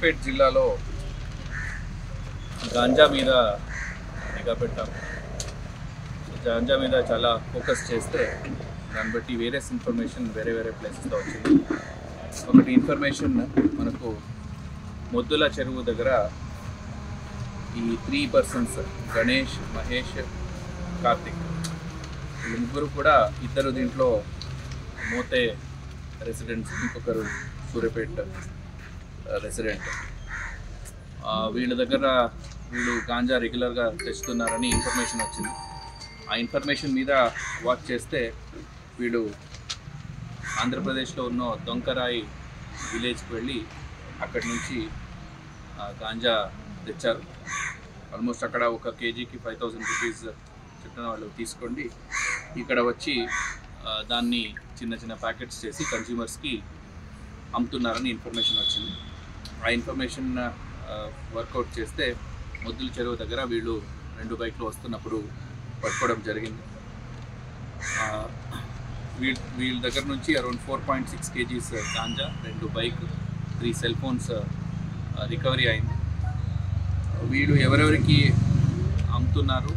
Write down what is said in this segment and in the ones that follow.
సూర్యాపేట జిల్లాలో గాంజా మీద నిఘా పెట్టాం. గాంజా మీద చాలా ఫోకస్ చేస్తే దాన్ని బట్టి వేరియస్ ఇన్ఫర్మేషన్ వేరే ప్లేసెస్లో వచ్చింది. ఒకటి ఇన్ఫర్మేషన్ మనకు మొద్దుల చెరువు దగ్గర ఈ 3 పర్సన్స్ గణేష్, మహేష్, కార్తిక్ వీళ్ళు ముగ్గురు కూడా ఇద్దరు దీంట్లో మోతే రెసిడెంట్స్, ఇంకొకరు సూర్యాపేట రెసిడెంట్. వీళ్ళ దగ్గర వీళ్ళు గాంజా రెగ్యులర్గా తెచ్చుతున్నారని ఇన్ఫర్మేషన్ వచ్చింది. ఆ ఇన్ఫర్మేషన్ మీద వాచ్ చేస్తే వీళ్ళు ఆంధ్రప్రదేశ్లో ఉన్న దొంకరాయి విలేజ్కి వెళ్ళి అక్కడి నుంచి గాంజా తెచ్చారు. ఆల్మోస్ట్ అక్కడ ఒక కేజీకి 5,000 రూపీస్ చెప్పిన వాళ్ళు తీసుకోండి ఇక్కడ వచ్చి దాన్ని చిన్న ప్యాకెట్స్ చేసి కన్స్యూమర్స్కి అమ్ముతున్నారని ఇన్ఫర్మేషన్ వచ్చింది. ఆ ఇన్ఫర్మేషన్ వర్కౌట్ చేస్తే మొద్దుల చెరువు దగ్గర వీళ్ళు 2 బైక్లు వస్తున్నప్పుడు పట్టుకోవడం జరిగింది. వీళ్ళ దగ్గర నుంచి around 4.6 kgs ganja, 2 bike, 3 cell phones recovery అయింది. వీళ్ళు ఎవరెవరికి అమ్ముతున్నారు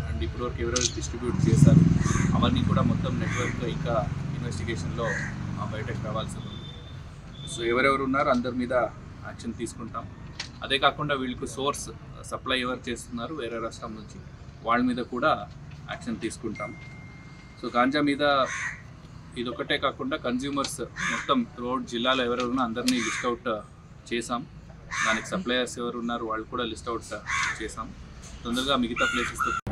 అండ్ ఇప్పటివరకు ఎవరెవరికి డిస్ట్రిబ్యూట్ చేశారు అవన్నీ కూడా మొత్తం నెట్వర్క్ ఇంకా ఇన్వెస్టిగేషన్లో బయటకు రావాల్సి ఉంది. సో ఎవరెవరు ఉన్నారో అందరి మీద యాక్షన్ తీసుకుంటాం. అదే కాకుండా వీళ్ళకి సోర్స్ సప్లై ఎవరు చేస్తున్నారు వేరే రాష్ట్రం నుంచి వాళ్ళ మీద కూడా యాక్షన్ తీసుకుంటాం. సో గాంజా మీద ఇదొక్కటే కాకుండా కన్జ్యూమర్స్ మొత్తం త్రూఅవుట్ జిల్లాలో ఎవరెవరున్నా అందరినీ లిస్ట్ అవుట్ చేసాం. దానికి సప్లయర్స్ ఎవరు ఉన్నారు వాళ్ళు కూడా లిస్ట్ అవుట్ చేసాం. తొందరగా మిగతా ప్లేసెస్